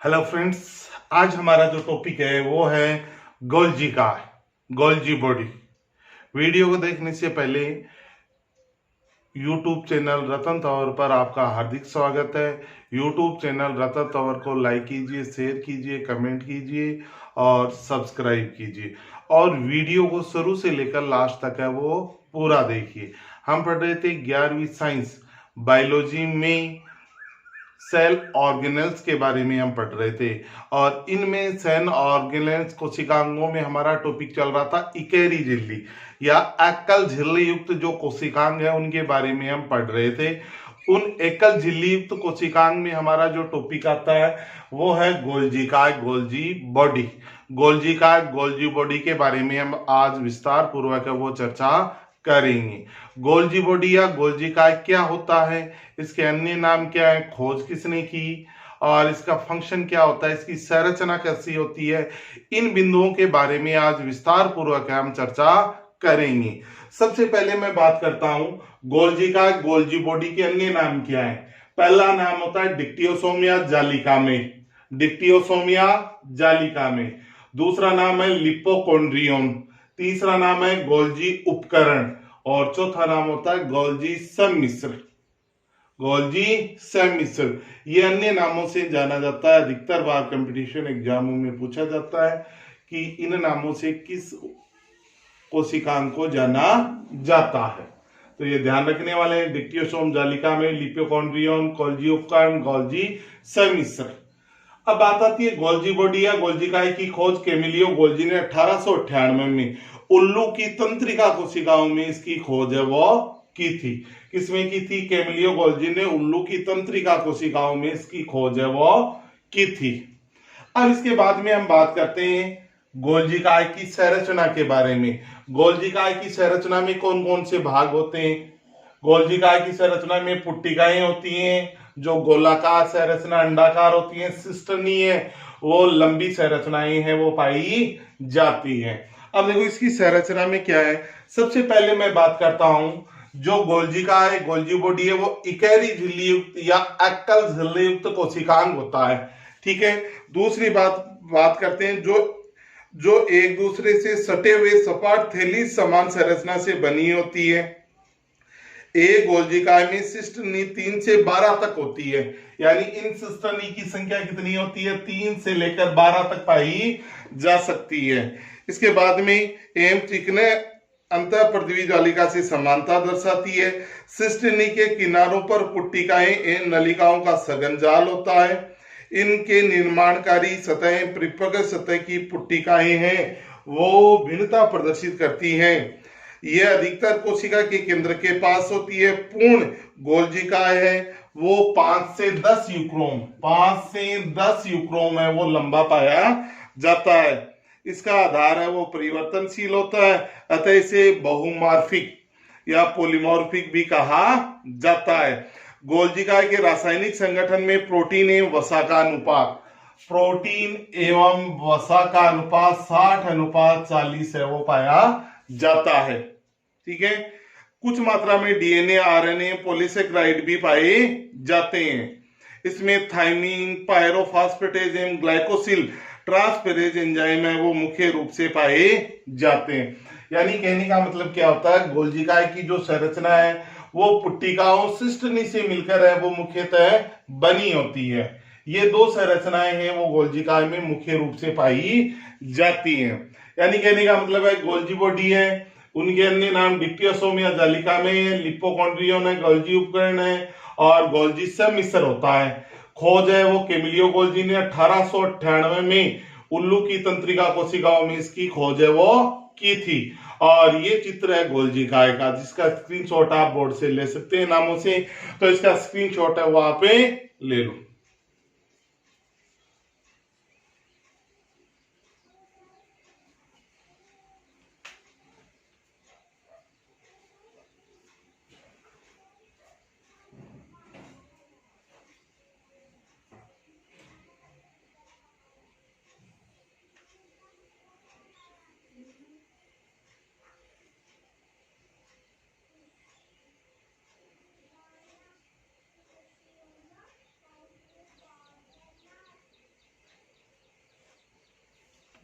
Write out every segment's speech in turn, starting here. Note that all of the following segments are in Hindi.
Hello friends. आज हमारा जो टॉपिक है वो है Golgi car, Golgi body. Video को देखने से पहले यूट्यूब चैनल रतन तंवर पर आपका हार्दिक स्वागत है। यूट्यूब चैनल रतन तंवर को लाइक कीजिए, शेयर कीजिए, कमेंट कीजिए और सब्सक्राइब कीजिए। और वीडियो को शुरू से लेकर लास्ट तक है वो पूरा देखिए। हम पढ़ रहे थे 11वीं साइंस बायोलॉजी में सेल ऑर्गेनेल्स के बारे में हम पढ़ रहे थे। और इनमें सेल ऑर्गेनेल्स कोशिकांगों में हमारा टॉपिक चल रहा था इकेरी झिल्ली या एकल झिल्ली युक्त जो कोशिकांग है उनके बारे में हम पढ़ रहे थे। उन एकल झिल्ली युक्त कोशिकांग में हमारा जो टॉपिक आता है वो है गोल्जी काय, गोल्जी बॉडी। गोल्जी काय, गोल्जी बॉडी के बारे में हम आज विस्तार पूर्वक वो चर्चा करेंगे। गोल्जी बॉडी या गोल्जी काय क्या होता है, इसके अन्य नाम क्या है, खोज किसने की और इसका फंक्शन क्या होता है, इसकी संरचना कैसी होती है, इन बिंदुओं के बारे में आज विस्तार पूर्वक हम चर्चा करेंगे। सबसे पहले मैं बात करता हूं गोल्जी का गोल्जी बॉडी के अन्य नाम क्या है। पहला नाम होता है डिक्टियोसोमिया जालिका में, डिक्टियोसोमिया जालिका में। दूसरा नाम है लिपोकॉन्ड्रियम। तीसरा नाम है गोल्जी उपकरण और चौथा नाम होता है गोल्जी सम्मिश्र, गोल्जी सम्मिश्र। ये अन्य नामों से जाना जाता है। अधिकतर बार कंपटीशन एग्जामों में पूछा जाता है कि इन नामों से किस कोशिकांग को जाना जाता है, तो ये ध्यान रखने वाले हैं। डिक्टियोसोम जालिका में, लिपोकॉन्ड्रियम, गोल्जी उपकरण, गोल्जी सम्मिश्र। अब बात आती है गोल्जी बॉडी या गोल्जी काय की खोज कैमिलियो गोल्जी ने 1898 में उल्लू की तंत्रिका कोशिकाओं में इसकी खोज है वो की थी। किसमें की थी? कैमिलियो गोल्जी ने उल्लू की तंत्रिका कोशिकाओं में इसकी खोज है वो की थी। अब इसके बाद में हम बात करते हैं गोल्जी काय की संरचना के बारे में। गोल्जी काय की संरचना में कौन कौन से भाग होते हैं? गोल्जी काय की संरचना में पुट्टिकाएं होती हैं जो गोलाकार संरचना अंडाकार होती है। सिस्टनी है वो लंबी संरचनाएं हैं वो पाई जाती हैं। अब देखो इसकी संरचना में क्या है। सबसे पहले मैं बात करता हूं जो गोल्जी का है, गोल्जी बॉडी है वो इकेरी झिल्ली युक्त या एकल झिल्ली युक्त कोशिकांग होता है। ठीक है। दूसरी बात करते हैं जो जो एक दूसरे से सटे हुए सपाट थैली समान संरचना से बनी होती है। एक गोल्जिकाय में सिस्टनी 3 से 12 तक होती है, यानी इन सिस्टनी की संख्या कितनी होती है? 3 से लेकर 12 तक पाई जा सकती है। इसके बाद में एम चिकने अंत पृथ्वी जालिका से समानता दर्शाती है। सिस्टनी के किनारों पर पुट्टिकाएं एवं नलिकाओं का सघन जाल होता है। इनके निर्माणकारी सतहें परिपक्व सतह की पुट्टिकाएं हैं वो भिन्नता प्रदर्शित करती हैं। यह अधिकतर कोशिका के केंद्र के पास होती है। पूर्ण गोल्जिकाय है वो 5 से 10 यूक्रोम, 5 से 10 यूक्रोम है वो लंबा पाया जाता है। इसका आधार है वो परिवर्तनशील होता है, अतः इसे बहुमार्फिक या पोलीमॉर्फिक भी कहा जाता है। गोल्जिकाय के रासायनिक संगठन में प्रोटीन एवं वसा का अनुपात, प्रोटीन एवं वसा का अनुपात 60:40 है वो पाया जाता है। ठीक है। कुछ मात्रा में डीएनए, आरएनए, पॉलीसेकेराइड भी पाए जाते हैं। इसमें थाइमिन, पायरोफॉस्फेटेज एवं ग्लाइकोसिल ट्रांसफेरेज एंजाइम है वो मुख्य रूप से पाए जाते हैं। यानी कहने का मतलब क्या होता है, गोल्जिकाय की जो संरचना है वो पुट्टिकाओं सिस्टनी से मिलकर है वो मुख्यतः बनी होती है। ये दो संरचनाएं हैं वो गोल्जिकाय में मुख्य रूप से पाई जाती हैं। यानी कहने का मतलब है गोल्जी बॉडी है, उनके अन्य नाम डिक्टियोसोम या जालिका में, लिपोकॉन्ड्रियम है, गोल्जी उपकरण है और गोल्जी सम्मिश्र होता है। खोज है वो कैमिलियो गोल्जी ने 1898 में उल्लू की तंत्रिका कोशिकाओं में इसकी खोज है वो की थी। और ये चित्र है गोल्जी काय का जिसका स्क्रीनशॉट आप बोर्ड से ले सकते हैं नामों से, तो इसका स्क्रीनशॉट है वो आप ले लो।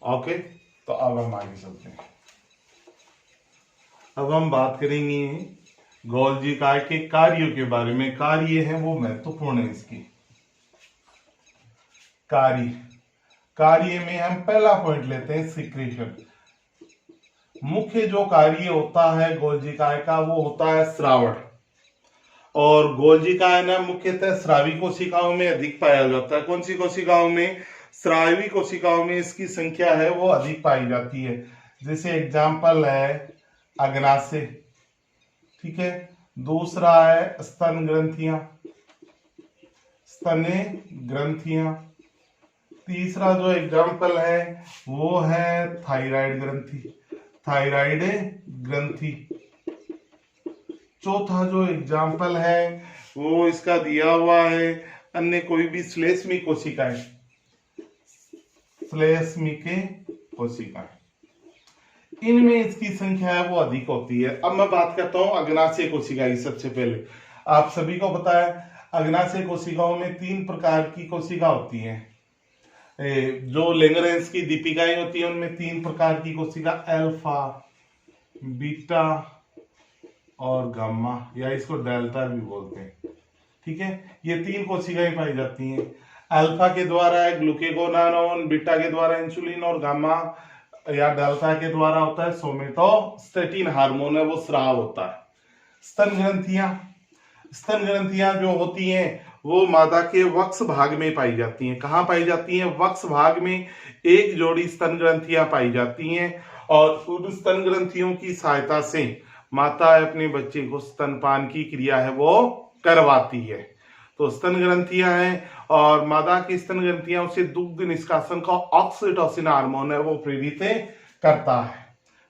ओके, तो अब हम आगे चलते हैं। अब हम बात करेंगे गोल्जी काय के कार्यों के बारे में। कार्य है वो महत्वपूर्ण है इसकी। कार्य में हम पहला पॉइंट लेते हैं सिक्रीशन। मुख्य जो कार्य होता है गोल्जी काय का वो होता है श्रावण। और गोल्जी काय ना मुख्यतः स्रावी कोशिकाओं में अधिक पाया जाता है। कौन सी कोशिकाओं में? स्रावी कोशिकाओं में इसकी संख्या है वो अधिक पाई जाती है। जैसे एग्जाम्पल है अग्नाशय, ठीक है। दूसरा है स्तन ग्रंथियां, स्तन ग्रंथियां। तीसरा जो एग्जाम्पल है वो है थायराइड ग्रंथि, थायराइड ग्रंथि। चौथा जो एग्जाम्पल है वो इसका दिया हुआ है अन्य कोई भी श्लेष्मिक कोशिकाएं, श्लेष्मिक कोशिकाएं, इनमें इसकी संख्या है वो अधिक होती है। अब मैं बात करता हूं अग्नाशय कोशिका की। सबसे पहले आप सभी को पता है अग्नाशय कोशिकाओं में 3 प्रकार की कोशिका होती हैं। जो लेंगरेंस की दीपिकाएं होती है उनमें 3 प्रकार की कोशिका, अल्फा, बीटा और गामा, या इसको डेल्टा भी बोलते हैं, ठीक है। ये 3 कोशिकाएं पाई जाती हैं। अल्फा के द्वारा है ग्लूकेगोनानोन, बीटा के द्वारा इंसुलिन और गामा या डेल्टा के द्वारा होता है सोमेटोस्टेटिन हार्मोन है वो स्राव होता है। स्तन ग्रंथियां, स्तन ग्रंथियां जो होती हैं वो मादा के वक्ष भाग में पाई जाती हैं। कहाँ पाई जाती हैं? वक्ष भाग में एक जोड़ी स्तन ग्रंथियां पाई जाती हैं और उन स्तन ग्रंथियों की सहायता से माता अपने बच्चे को स्तनपान की क्रिया है वो करवाती है। तो स्तन ग्रंथियां हैं और मादा की स्तन ग्रंथियां उसे दुग्ध निष्कासन का ऑक्सीटोसिन हार्मोन है वो प्रेरित करता है।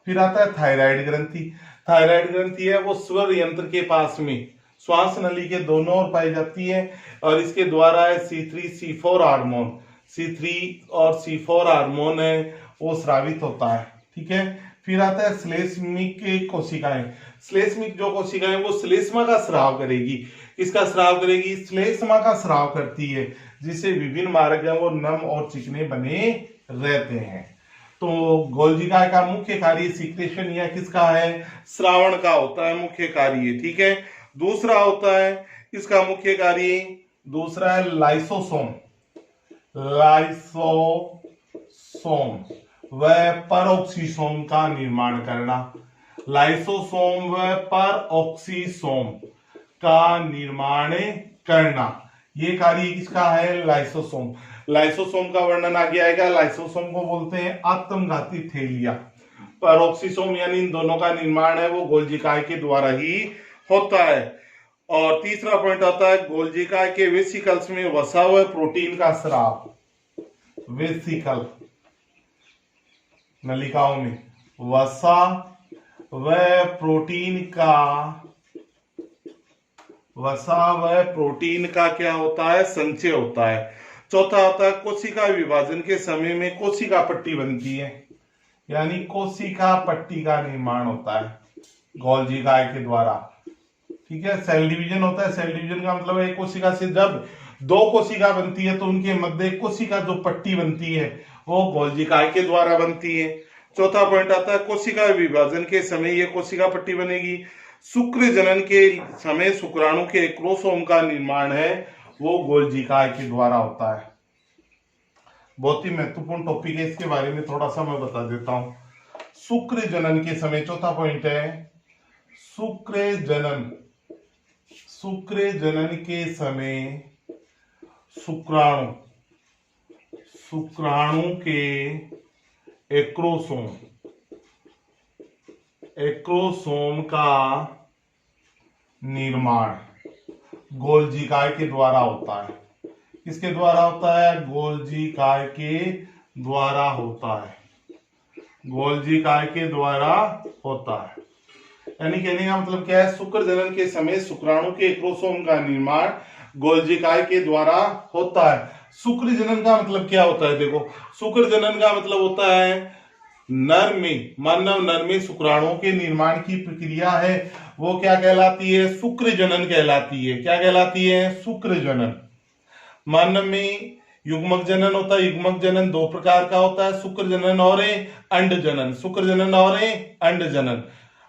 फिर आता है थायराइड ग्रंथि। थायराइड ग्रंथि है वो स्वर यंत्र के पास में श्वास नली के दोनों ओर पाई जाती है और इसके द्वारा है C3C4 हार्मोन, C3 और C4 हार्मोन है वो स्रावित होता है, ठीक है। फिर आता है श्लेष्मिक कोशिकाएं। श्लेष्मिक जो कोशिकाएं वो श्लेष्मा का स्राव करेगी। किसका स्राव करेगी? श्लेष्मा का स्राव करती है, जिससे विभिन्न मार्ग वो नम और चिकने बने रहते हैं। तो गोल्जी काय का मुख्य कार्य सीक्रेशन या किसका है? श्रावण का होता है मुख्य कार्य, ठीक है। दूसरा होता है इसका मुख्य कार्य, दूसरा है लाइसोसोम। लाइसोसोम व परऑक्सीसोम का निर्माण करना। लाइसोसोम व परऑक्सीसोम का निर्माण करना, ये कार्य किसका है? लाइसोसोम। लाइसोसोम का वर्णन आगे आएगा। लाइसोसोम को बोलते हैं आत्मघाती थैलिया। परऑक्सीसोम यानी इन दोनों का निर्माण है वो गोल्जी काय के द्वारा ही होता है। और तीसरा पॉइंट आता है गोल्जी काय के वेसिकल्स में वसा व प्रोटीन का स्राव। वेसिकल नलिकाओं में वसा व प्रोटीन का क्या होता है? संचय होता है। चौथा होता है कोशिका विभाजन के समय में कोशिका पट्टी बनती है, यानी कोशिका पट्टी का निर्माण होता है गोल्जी काय के द्वारा, ठीक है। सेल डिवीजन होता है। सेल डिवीजन का मतलब एक कोशिका से जब 2 कोशिका बनती है तो उनके मध्य कोशिका जो पट्टी बनती है वो गोल्जी काय के द्वारा बनती है। चौथा पॉइंट आता है कोशिका विभाजन के समय ये कोशिका पट्टी बनेगी। शुक्र जनन के समय शुक्राणु के क्रोमोसोम का निर्माण है वो गोल्जी काय के द्वारा होता है। बहुत ही महत्वपूर्ण टॉपिक है, इसके बारे में थोड़ा सा मैं बता देता हूं। शुक्र जनन के समय, चौथा पॉइंट है शुक्र जनन के समय शुक्राणु के एक्रोसोम का निर्माण गोल्जी काय के द्वारा होता है। किसके द्वारा होता है? गोल्जी काय के द्वारा होता है। गोल्जी काय के द्वारा होता है। यानी कहने का मतलब क्या है? शुक्र जनन के समय शुक्राणु के एक्रोसोम का निर्माण गोल्जी काय के द्वारा होता है। शुक्र जनन का मतलब क्या होता है? देखो, शुक्र जनन का मतलब होता है मानव नर में शुक्राणुओं के निर्माण की प्रक्रिया है वो क्या कहलाती है? शुक्र जनन कहलाती है। क्या कहलाती है? शुक्र जनन। मानव में युग्मक जनन होता है। युग्मक जनन दो प्रकार का होता है, शुक्र जनन और अंड जनन। शुक्र जनन और अंड जनन।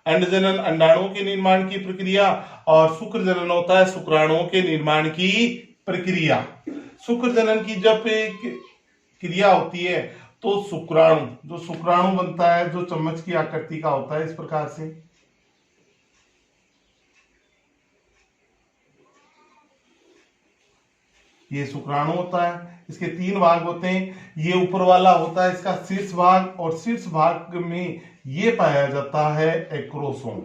अंड जनन अंडाणुओं के निर्माण की प्रक्रिया और शुक्र जनन होता है शुक्राणुओं के निर्माण की प्रक्रिया। शुक्र जनन की जब क्रिया होती है तो शुक्राणु, जो शुक्राणु बनता है जो चम्मच की आकृति का होता है इस प्रकार से, ये शुक्राणु होता है। इसके तीन भाग होते हैं। ये ऊपर वाला होता है इसका शीर्ष भाग, और शीर्ष भाग में ये पाया जाता है एक्रोसोम।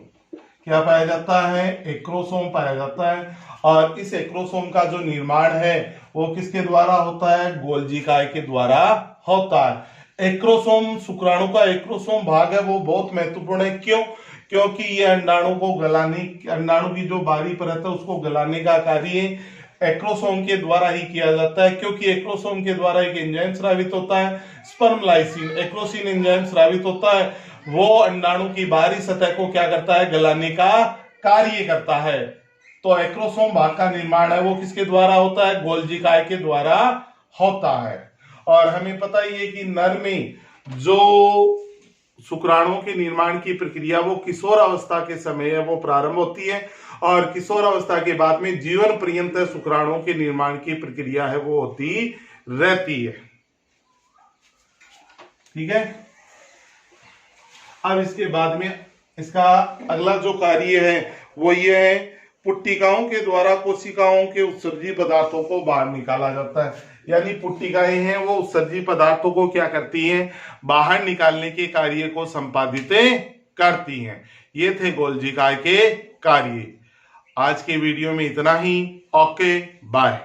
क्या पाया जाता है? एक्रोसोम पाया जाता है। और इस एक्रोसोम का जो निर्माण है वो किसके द्वारा होता है? गोल्जी काय के द्वारा होता है। एक्रोसोम, शुक्राणु का एक्रोसोम भाग है वो बहुत महत्वपूर्ण है। क्यों? क्योंकि ये अंडाणु को गलाने, अंडाणु की जो बाहरी परत है उसको गलाने का कार्य एक्रोसोम के द्वारा ही किया जाता है। क्योंकि एक्रोसोम के द्वारा एक एंजाइम स्रावित होता है, स्पर्म लाइसिन, एक्रोसिन एंजाइम स्रावित होता है। वो अंडाणु की बाहरी सतह को क्या करता है? गलाने का कार्य करता है। तो एक्रोसोम भाग का निर्माण है वो किसके द्वारा होता है? गोल्जी काय के द्वारा होता है। और हमें पता ही है कि नर में जो शुक्राणुओं के निर्माण की प्रक्रिया वो किशोर अवस्था के समय है वो प्रारंभ होती है, और किशोर अवस्था के बाद में जीवन पर्यंत शुक्राणुओं के निर्माण की प्रक्रिया है वो होती रहती है। ठीक है। अब इसके बाद में इसका अगला जो कार्य है वो ये है, पुट्टिकाओं के द्वारा कोशिकाओं के उत्सर्जी पदार्थों को बाहर निकाला जाता है। यानी पुट्टिकाएं हैं वो उत्सर्जी पदार्थों को क्या करती हैं? बाहर निकालने के कार्य को संपादित करती हैं। ये थे गोल्जी काय के कार्य। आज के वीडियो में इतना ही। Okay, bye.